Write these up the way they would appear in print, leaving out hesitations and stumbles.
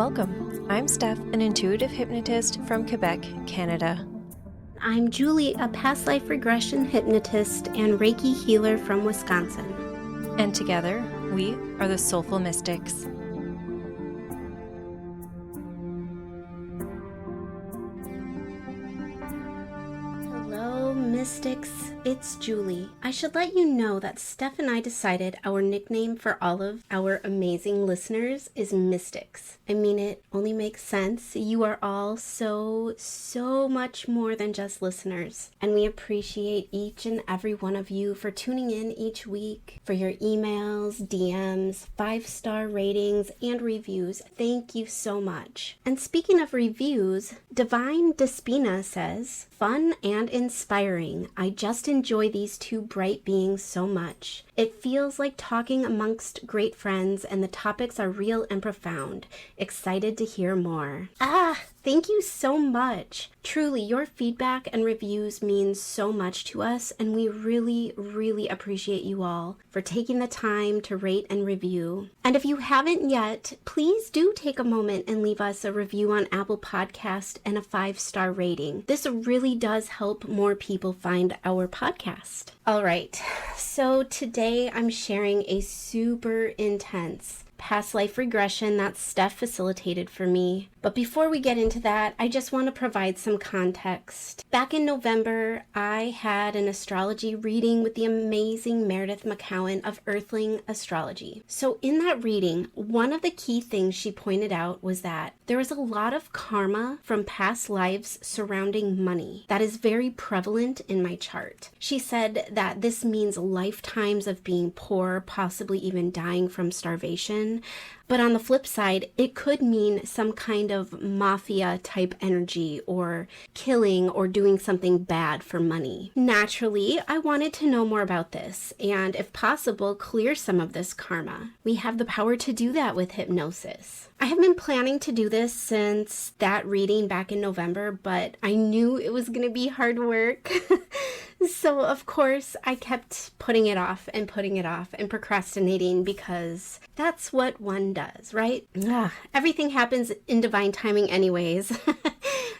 Welcome. I'm Steph, an intuitive hypnotist from Quebec, Canada. I'm Julie, a past life regression hypnotist and Reiki healer from Wisconsin. And together, we are the Soulful Mystics. Hello, Mystics. It's Julie. I should let you know that Steph and I decided our nickname for all of our amazing listeners is Mystics. I mean, it only makes sense. You are all so much more than just listeners. And we appreciate each and every one of you for tuning in each week, for your emails, DMs, 5-star ratings, and reviews. Thank you so much. And speaking of reviews, Divine Despina says, fun and inspiring. I just enjoy these two bright beings so much. It feels like talking amongst great friends, and the topics are real and profound. Excited to hear more. Thank you so much. Truly, your feedback and reviews mean so much to us, and we really appreciate you all for taking the time to rate and review. And if you haven't yet, please do take a moment and leave us a review on Apple Podcast and a 5-star rating. This really does help more people find our podcast. All right, so today I'm sharing a super intense past life regression that Steph facilitated for me. But before we get into that, I just want to provide some context. Back in November, I had an astrology reading with the amazing Meredith McCowan of Earthling Astrology. So in that reading, one of the key things she pointed out was that there is a lot of karma from past lives surrounding money that is very prevalent in my chart. She said that this means lifetimes of being poor, possibly even dying from starvation. But on the flip side, it could mean some kind of mafia type energy or killing or doing something bad for money. Naturally, I wanted to know more about this and, if possible, clear some of this karma. We have the power to do that with hypnosis. I have been planning to do this since that reading back in November, but I knew it was going to be hard work. So, of course, I kept putting it off and procrastinating because that's what one does, right? Everything happens in divine timing anyways.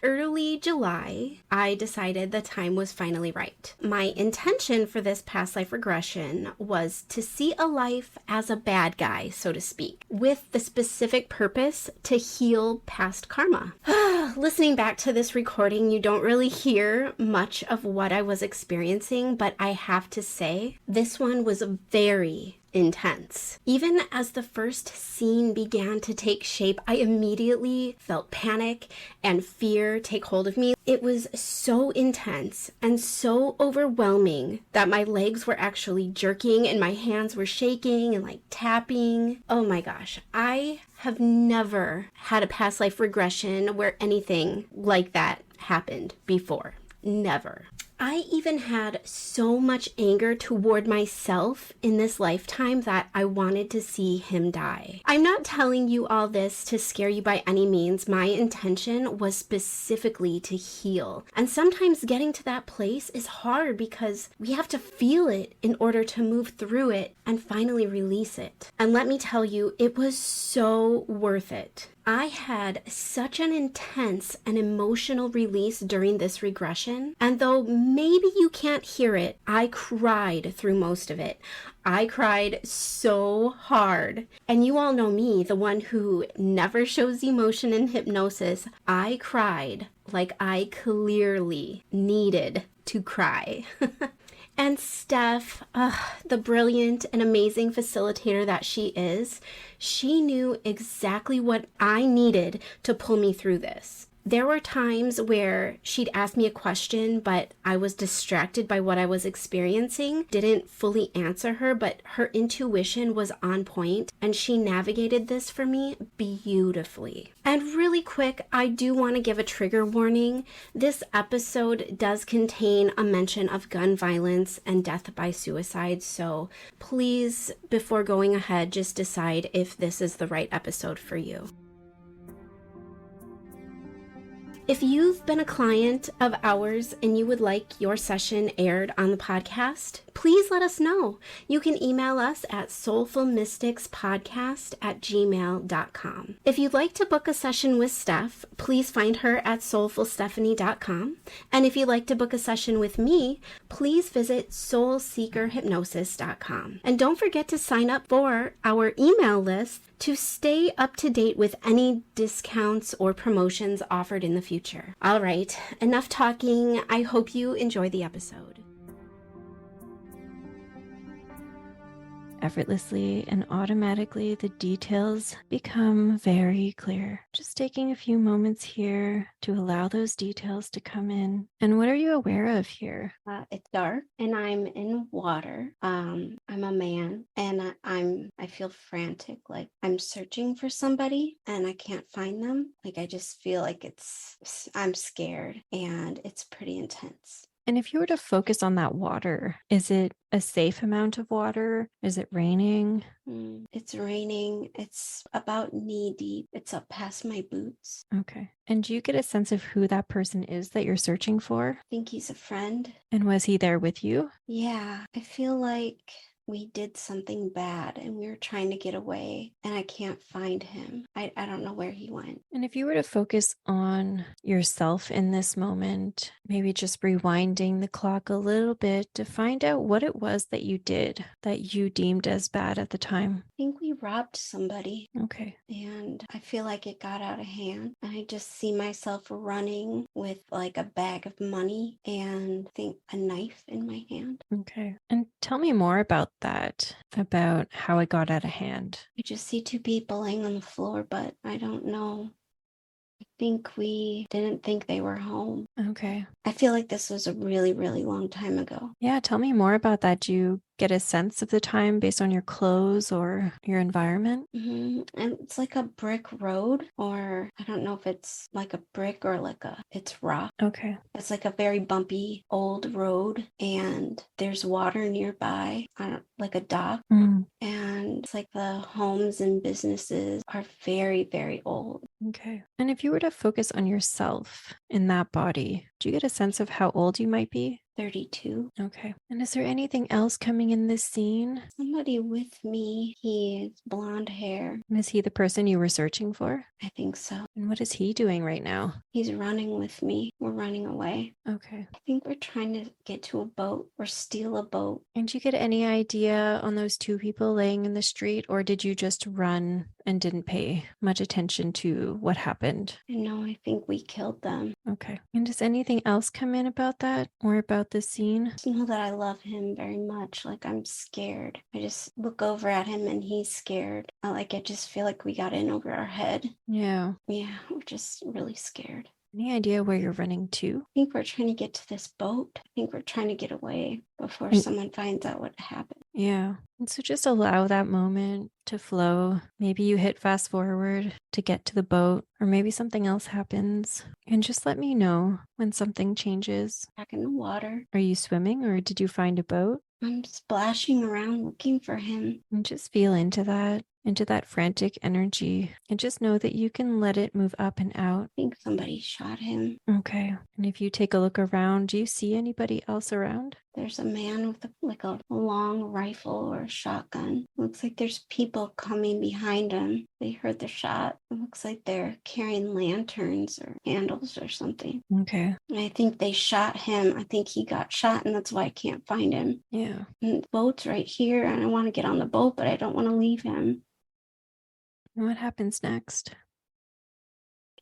Early July, I decided the time was finally right. My intention for this past life regression was to see a life as a bad guy, so to speak, with the specific purpose to heal past karma. Listening back to this recording, you don't really hear much of what I was experiencing, but I have to say, this one was very intense. Even as the first scene began to take shape, I immediately felt panic and fear take hold of me. It was so intense and so overwhelming that my legs were actually jerking and my hands were shaking and like tapping. Oh my gosh, I have never had a past life regression where anything like that happened before. Never. I even had so much anger toward myself in this lifetime that I wanted to see him die. I'm not telling you all this to scare you by any means. My intention was specifically to heal. And sometimes getting to that place is hard because we have to feel it in order to move through it and finally release it. And let me tell you, it was so worth it. I had such an intense and emotional release during this regression, and though maybe you can't hear it, I cried through most of it. I cried so hard. And you all know me, the one who never shows emotion in hypnosis. I cried like I clearly needed to cry. And Steph, the brilliant and amazing facilitator that she is, she knew exactly what I needed to pull me through this. There were times where she'd ask me a question, but I was distracted by what I was experiencing, didn't fully answer her, but her intuition was on point, and she navigated this for me beautifully. And really quick, I do want to give a trigger warning. This episode does contain a mention of gun violence and death by suicide, so please, before going ahead, just decide if this is the right episode for you. If you've been a client of ours and you would like your session aired on the podcast, please let us know. You can email us at soulfulmysticspodcast@gmail.com. If you'd like to book a session with Steph, please find her at soulfulstephanie.com. And if you'd like to book a session with me, please visit soulseekerhypnosis.com. And don't forget to sign up for our email list to stay up to date with any discounts or promotions offered in the future. All right, enough talking. I hope you enjoy the episode. Effortlessly and automatically, the details become very clear. Just taking a few moments here to allow those details to come in. And what are you aware of here? It's dark and I'm in water. I'm a man and I feel frantic, like I'm searching for somebody and I can't find them. Like I just feel like I'm scared and it's pretty intense. And if you were to focus on that water, is it a safe amount of water? Is it raining? It's raining. It's about knee deep. It's up past my boots. Okay. And do you get a sense of who that person is that you're searching for? I think he's a friend. And was he there with you? Yeah, I feel like we did something bad and we were trying to get away and I can't find him. I don't know where he went. And if you were to focus on yourself in this moment, maybe just rewinding the clock a little bit to find out what it was that you did that you deemed as bad at the time. I think we robbed somebody. Okay. And I feel like it got out of hand. I just see myself running with like a bag of money and I think a knife in my hand. Okay. And tell me more about that, about how it got out of hand. I just see two people laying on the floor, but I don't know. I think we didn't think they were home. Okay. I feel like this was a really, really long time ago. Yeah, tell me more about that. Do you get a sense of the time based on your clothes or your environment? And it's like a brick road, or I don't know if it's like a brick or it's rock. Okay. It's like a very bumpy old road and there's water nearby, like a dock. And it's like the homes and businesses are very, very old. Okay. And if you were to focus on yourself in that body, do you get a sense of how old you might be? 32. Okay. And is there anything else coming in this scene? Somebody with me. He has blonde hair. And is he the person you were searching for? I think so. And what is he doing right now? He's running with me. We're running away. Okay. I think we're trying to get to a boat or steal a boat. And do you get any idea on those two people laying in the street, or did you just run and didn't pay much attention to what happened? No, I think we killed them. Okay. And does anything else come in about that or about this scene? I just know that I love him very much. Like I'm scared. I just look over at him and he's scared. I just feel like we got in over our head. Yeah. Yeah, we're just really scared. Any idea where you're running to? I think we're trying to get to this boat. I think we're trying to get away before someone finds out what happened. Yeah. And so just allow that moment to flow. Maybe you hit fast forward to get to the boat, or maybe something else happens. And just let me know when something changes. Back in the water. Are you swimming or did you find a boat? I'm splashing around looking for him. And just feel into that frantic energy, and just know that you can let it move up and out. I think somebody shot him. Okay. And if you take a look around, do you see anybody else around? There's a man with a long rifle or a shotgun. Looks like there's people coming behind him. They heard the shot. It looks like they're carrying lanterns or candles or something. Okay. And I think they shot him. I think he got shot and that's why I can't find him. Yeah. And the boat's right here and I want to get on the boat, but I don't want to leave him. And what happens next?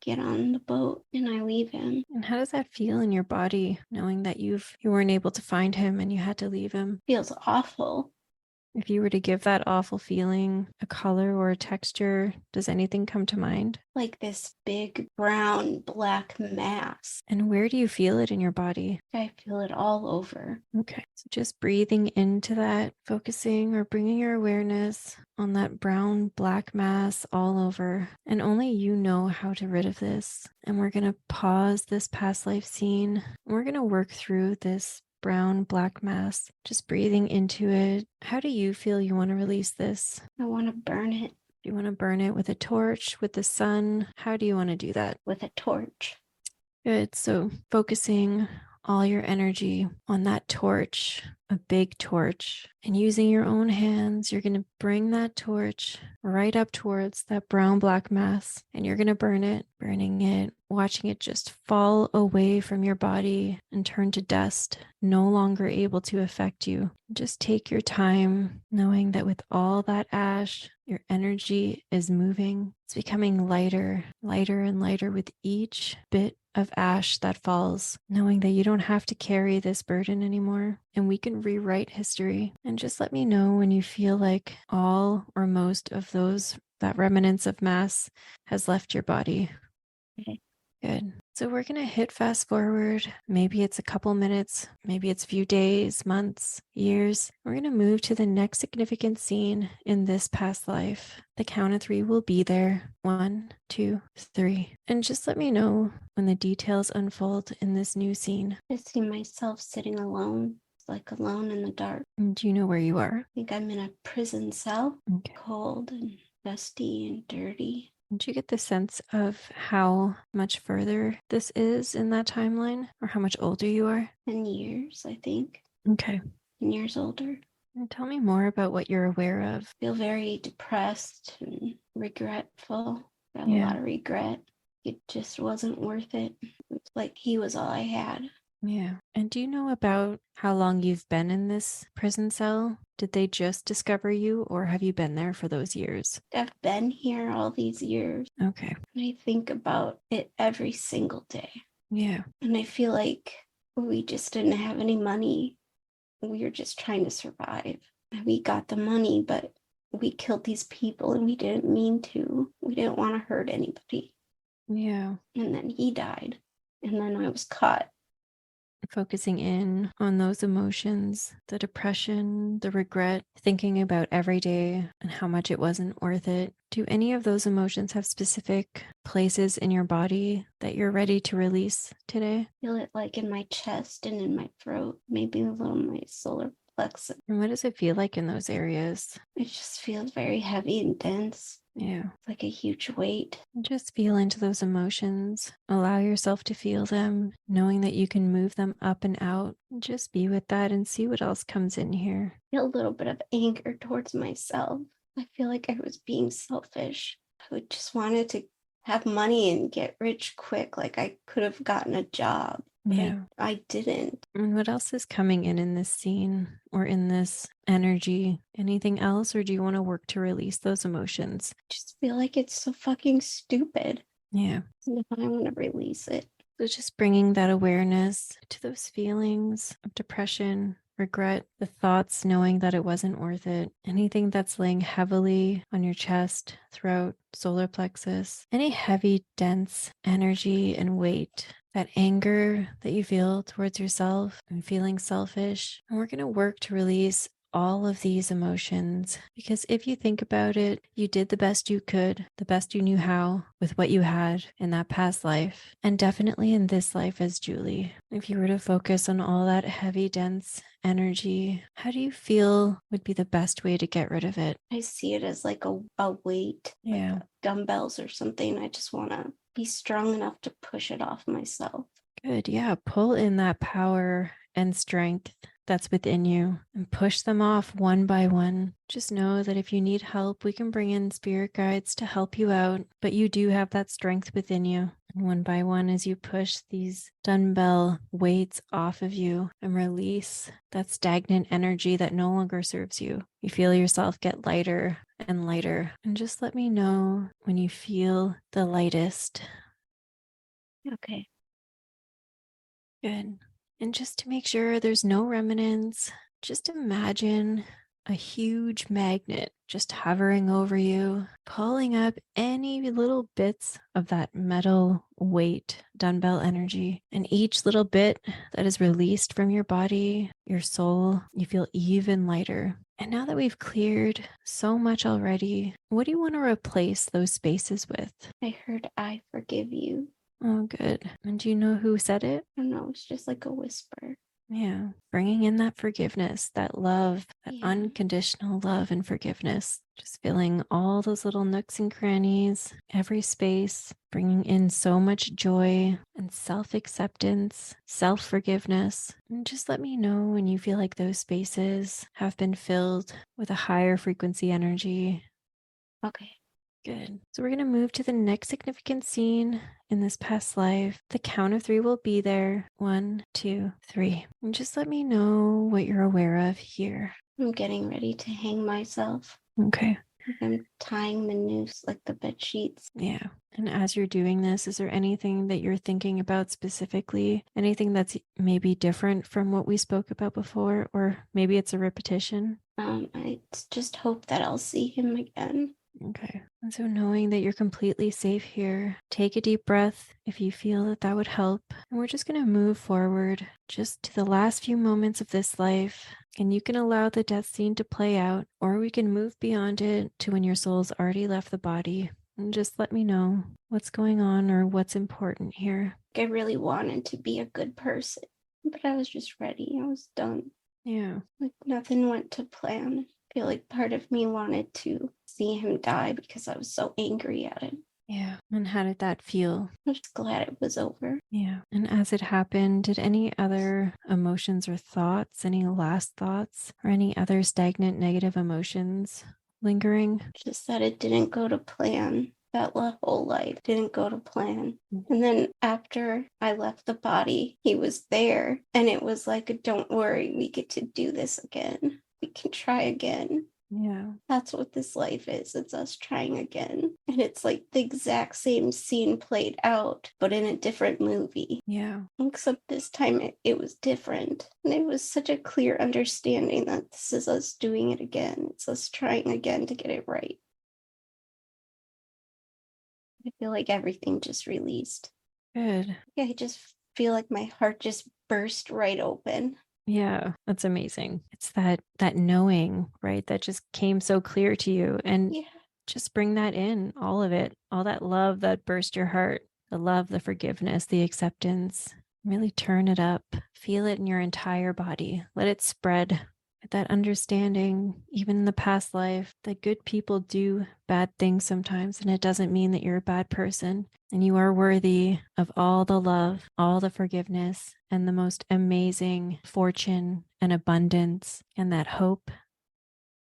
Get on the boat and I leave him. And how does that feel in your body, knowing that you weren't able to find him and you had to leave him? Feels awful. If you were to give that awful feeling a color or a texture, does anything come to mind? Like this big brown black mass. And where do you feel it in your body? I feel it all over. Okay, so just breathing into that, focusing or bringing your awareness on that brown black mass all over. And only you know how to rid of this. And we're going to pause this past life scene. We're going to work through this brown black mass, just breathing into it. How do you feel you want to release this? I want to burn it. Do you want to burn it with a torch, with the sun? How do you want to do that? With a torch. Good. So focusing all your energy on that torch, a big torch. And using your own hands, you're going to bring that torch right up towards that brown black mass, and you're going to burn it, burning it, watching it just fall away from your body and turn to dust, no longer able to affect you. Just take your time, knowing that with all that ash, your energy is moving. It's becoming lighter, lighter, and lighter with each bit of ash that falls, knowing that you don't have to carry this burden anymore, and we can rewrite history. And just let me know when you feel like all or most of that remnants of mass has left your body. Okay. Good. So we're going to hit fast forward. Maybe it's a couple minutes, maybe it's a few days, months, years. We're going to move to the next significant scene in this past life. The count of 3 will be there. 1, 2, 3. And just let me know when the details unfold in this new scene. I see myself sitting alone, like alone in the dark. Do you know where you are? I think I'm in a prison cell, Okay. cold and dusty and dirty. Did you get the sense of how much further this is in that timeline, or how much older you are? 10 years, I think. Okay. 10 years older. And tell me more about what you're aware of. Feel very depressed and regretful. Got a Yeah. lot of regret. It just wasn't worth it. It was like he was all I had. Yeah. And do you know about how long you've been in this prison cell? Did they just discover you, or have you been there for those years? I've been here all these years. Okay. And I think about it every single day. Yeah. And I feel like we just didn't have any money. We were just trying to survive. And we got the money, but we killed these people and we didn't mean to. We didn't want to hurt anybody. Yeah. And then he died. And then I was caught. Focusing in on those emotions, the depression, the regret, thinking about every day and how much it wasn't worth it. Do any of those emotions have specific places in your body that you're ready to release today? Feel it like in my chest and in my throat, maybe a little in my solar plexus. And what does it feel like in those areas? It just feels very heavy and dense. Yeah. It's like a huge weight. Just feel into those emotions. Allow yourself to feel them, knowing that you can move them up and out. Just be with that and see what else comes in here. Feel a little bit of anger towards myself. I feel like I was being selfish. I would just wanted to have money and get rich quick. Like I could have gotten a job. But Yeah. I didn't. And what else is coming in this scene or in this energy? Anything else, or do you want to work to release those emotions? Just feel like it's so fucking stupid. Yeah. And I want to release it. So just bringing that awareness to those feelings of depression, regret, the thoughts, knowing that it wasn't worth it, anything that's laying heavily on your chest, throat, solar plexus, any heavy, dense energy and weight, that anger that you feel towards yourself and feeling selfish. And we're going to work to release all of these emotions, because if you think about it, you did the best you could, the best you knew how, with what you had in that past life, and definitely in this life as Julie. If you were to focus on all that heavy, dense energy, how do you feel would be the best way to get rid of it? I see it as like a weight, Yeah. like dumbbells or something. I just want to be strong enough to push it off myself. Good. Yeah. Pull in that power and strength that's within you and push them off one by one. Just know that if you need help, we can bring in spirit guides to help you out, but you do have that strength within you. And one by one, as you push these dumbbell weights off of you and release that stagnant energy that no longer serves you, you feel yourself get lighter and lighter. And just let me know when you feel the lightest. Okay. Good. And just to make sure there's no remnants, just imagine a huge magnet just hovering over you, pulling up any little bits of that metal weight, dumbbell energy. And each little bit that is released from your body, your soul, you feel even lighter. And now that we've cleared so much already, what do you want to replace those spaces with? I heard I forgive you. Oh, good. And do you know who said it? I don't know, it's just like a whisper. Yeah. Bringing in that forgiveness, that love, that Yeah. unconditional love and forgiveness. Just filling all those little nooks and crannies, every space, bringing in so much joy and self acceptance, self forgiveness. And just let me know when you feel like those spaces have been filled with a higher frequency energy. Okay. Good. So we're going to move to the next significant scene in this past life. The count of three will be there. 1, 2, 3. And just let me know what you're aware of here. I'm getting ready to hang myself. Okay. I'm tying the noose like the bed sheets. Yeah. And as you're doing this, is there anything that you're thinking about specifically? Anything that's maybe different from what we spoke about before? Or maybe it's a repetition? I just hope that I'll see him again. Okay. And so knowing that you're completely safe here, take a deep breath if you feel that that would help. And we're just going to move forward just to the last few moments of this life. And you can allow the death scene to play out, or we can move beyond it to when your soul's already left the body. And just let me know what's going on or what's important here. I really wanted to be a good person, but I was just ready. I was done. Yeah. Like nothing went to plan. I feel like part of me wanted to see him die because I was so angry at him. Yeah. And how did that feel? I'm just glad it was over. Yeah. And as it happened, did any other emotions or thoughts, any last thoughts, or any other stagnant negative emotions lingering? Just that it didn't go to plan. That whole life didn't go to plan. And then after I left the body, he was there. And it was like, don't worry, we get to do this again. We can try again. Yeah. That's what this life is. It's us trying again. And it's like the exact same scene played out, but in a different movie. Yeah. Except this time it was different. And it was such a clear understanding that this is us doing it again. It's us trying again to get it right. I feel like everything just released. Good. Yeah, I just feel like my heart just burst right open. Yeah, that's amazing. It's that knowing, right? That just came so clear to you. And Yeah. just bring that in, all of it, all that love that burst your heart, the love, the forgiveness, the acceptance. Really turn it up. Feel it in your entire body. Let it spread. With that understanding, even in the past life, that good people do bad things sometimes, and it doesn't mean that you're a bad person. And you are worthy of all the love, all the forgiveness, and the most amazing fortune and abundance and that hope.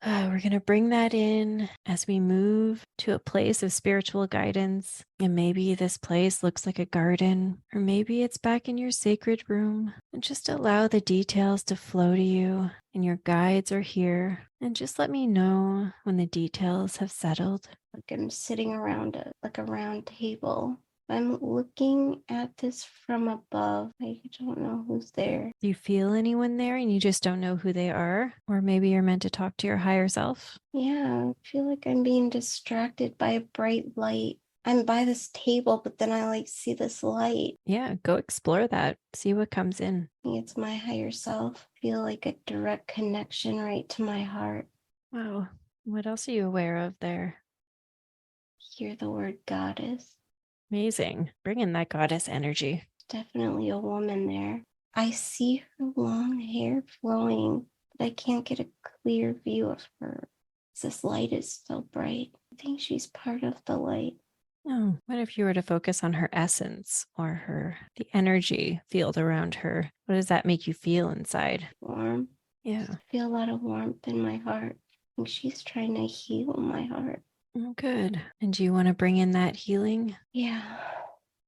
We're going to bring that in as we move to a place of spiritual guidance. And maybe this place looks like a garden, or maybe it's back in your sacred room. And just allow the details to flow to you. And your guides are here. And just let me know when the details have settled. Like I'm sitting around a round table. I'm looking at this from above. I don't know who's there. Do you feel anyone there and you just don't know who they are? Or maybe you're meant to talk to your higher self? Yeah, I feel like I'm being distracted by a bright light. I'm by this table, but then I like see this light. Yeah, go explore that. See what comes in. I think it's my higher self. I feel like a direct connection right to my heart. Wow. What else are you aware of there? Hear the word goddess. Amazing. Bring in that goddess energy. Definitely a woman there. I see her long hair flowing, but I can't get a clear view of her. This light is so bright. I think she's part of the light. Oh, what if you were to focus on her essence or the energy field around her? What does that make you feel inside? Warm. Yeah. I feel a lot of warmth in my heart. I think she's trying to heal my heart. Oh, good. And do you want to bring in that healing? Yeah.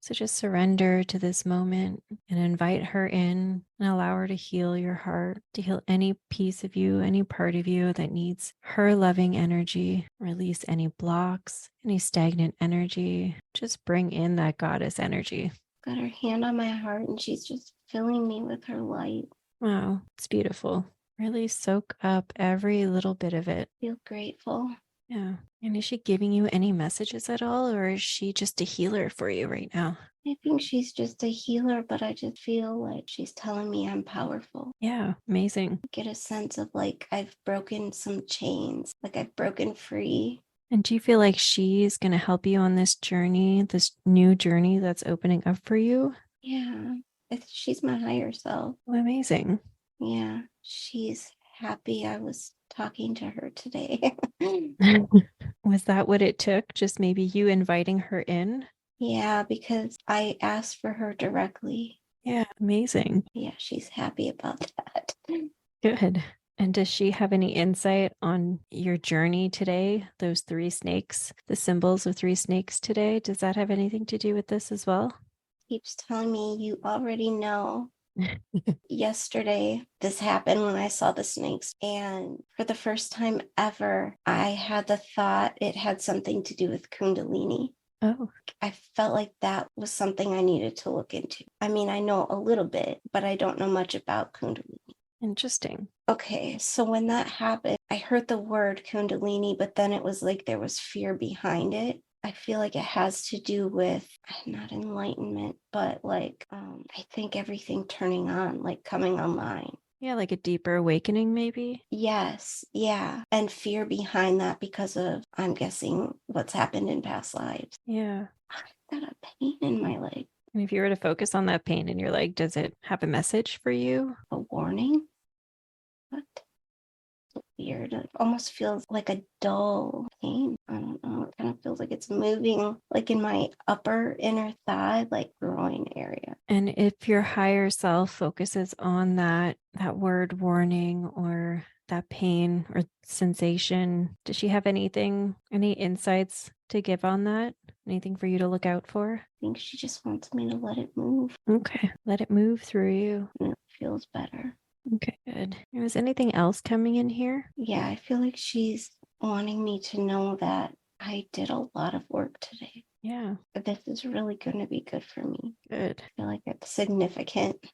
So just surrender to this moment and invite her in and allow her to heal your heart, to heal any piece of you, any part of you that needs her loving energy. Release any blocks, any stagnant energy. Just bring in that goddess energy. Got her hand on my heart and she's just filling me with her light. Wow, it's beautiful. Really soak up every little bit of it. Feel grateful. Yeah. And is she giving you any messages at all, or is she just a healer for you right now? I think she's just a healer, but I just feel like she's telling me I'm powerful. Yeah, amazing. I get a sense of like I've broken some chains, like I've broken free. And do you feel like she's going to help you on this journey, this new journey that's opening up for you? Yeah, she's my higher self. Oh, amazing. Yeah, she's happy I was talking to her today. Was that what it took? Just maybe you inviting her in? Yeah, because I asked for her directly. Yeah, amazing. Yeah, she's happy about that. Good. And does she have any insight on your journey today? Those three snakes, the symbols of three snakes today, does that have anything to do with this as well? Keeps telling me you already know. Yesterday, this happened when I saw the snakes. And for the first time ever, I had the thought it had something to do with Kundalini. Oh, I felt like that was something I needed to look into. I mean, I know a little bit, but I don't know much about Kundalini. interesting. Okay, so when that happened, I heard the word Kundalini, but then it was like there was fear behind it. I feel like it has to do with not enlightenment, but like I think everything turning on, like coming online. Yeah, like a deeper awakening, maybe. Yes, yeah. And fear behind that because of, I'm guessing, what's happened in past lives. Yeah. I've got a pain in my leg. And if you were to focus on that pain in your leg, does it have a message for you? A warning? What? Weird. It almost feels like a dull pain. I don't know. It kind of feels like it's moving like in my upper inner thigh, like groin area. And if your higher self focuses on that word warning or that pain or sensation, does she have any insights to give on that? Anything for you to look out for? I think she just wants me to let it move Okay. Let it move through you. and it feels better. Okay, good. Was anything else coming in here? Yeah, I feel like she's wanting me to know that I did a lot of work today. Yeah, This is really going to be good for me. good. I feel like it's significant.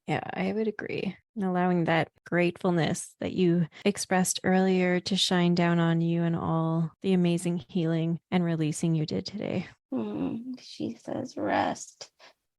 Yeah, I would agree. And allowing that gratefulness that you expressed earlier to shine down on you and all the amazing healing and releasing you did today. She says rest.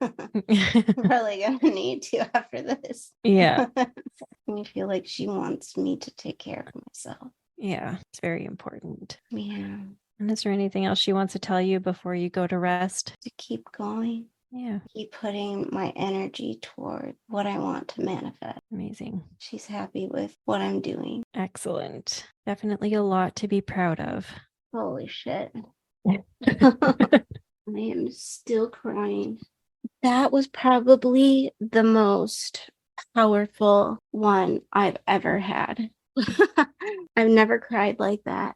Really gonna need to after this. Yeah. I feel like she wants me to take care of myself. Yeah, it's very important. Yeah, And is there anything else she wants to tell you before you go to rest? to keep going, Yeah, keep putting my energy toward what I want to manifest. amazing. She's happy with what I'm doing. Excellent. Definitely a lot to be proud of. Holy shit. I am still crying. That was probably the most powerful one I've ever had. I've never cried like that.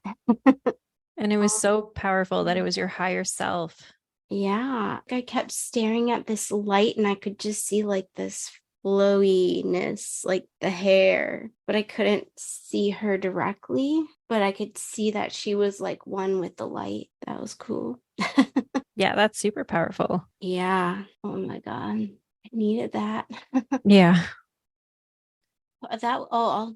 And it was so powerful that it was your higher self. Yeah, I kept staring at this light and I could just see like this flowiness, like the hair, but I couldn't see her directly, but I could see that she was like one with the light. That was cool. Yeah, that's super powerful. Yeah. Oh my God. I needed that. Yeah.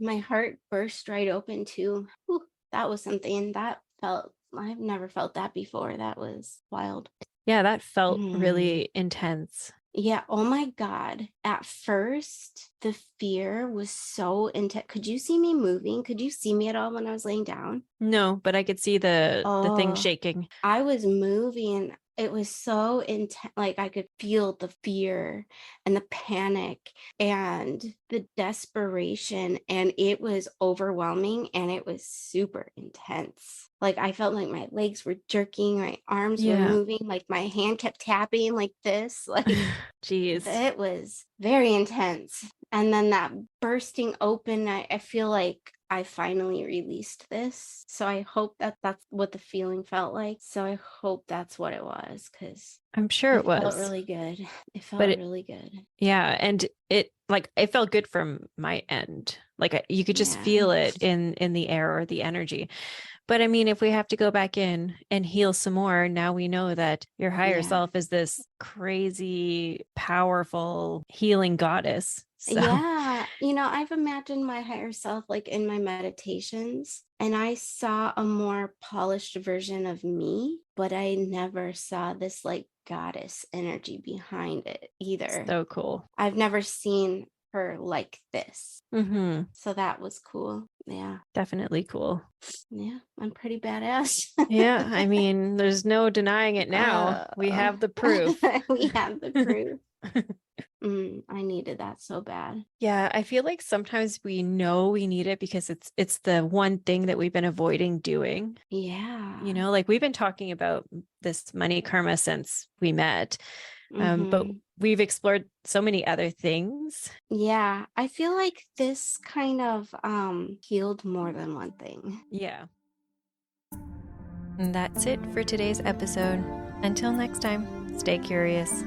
My heart burst right open too. Whew, that was something that felt, I've never felt that before. That was wild. Yeah, that felt Mm. really intense. Yeah. Oh my God. At first, the fear was so intense. Could you see me moving? Could you see me at all when I was laying down? No, but I could see the thing Oh, shaking. I was moving. It was so intense. Like I could feel the fear and the panic and the desperation. And it was overwhelming and it was super intense. Like I felt like my legs were jerking, my arms were Yeah. moving, like my hand kept tapping like this. Like Jeez. it was very intense. And then that bursting open, I feel like I finally released this. So I hope that that's what the feeling felt like. So I hope that's what it was because I'm sure it it felt was. really good. It But felt it, really good. yeah, and it felt good from my end. You could just Yeah. feel it in the air or the energy. But I mean, if we have to go back in and heal some more, now we know that your higher Yeah. self is this crazy, powerful healing goddess. So, Yeah. I've imagined my higher self like in my meditations, and I saw a more polished version of me, but I never saw this like goddess energy behind it either. so cool. I've never seen her like this. Mm-hmm. So that was cool. Yeah. Definitely cool. Yeah. I'm pretty badass. Yeah, I mean, there's no denying it now. We uh, have the proof. we have the proof. I needed that so bad. Yeah, I feel like sometimes we know we need it because it's the one thing that we've been avoiding doing. Yeah. Like we've been talking about this money karma since we met, but Mm-hmm. we've explored so many other things. Yeah, I feel like this kind of healed more than one thing. Yeah. And that's it for today's episode. Until next time, stay curious.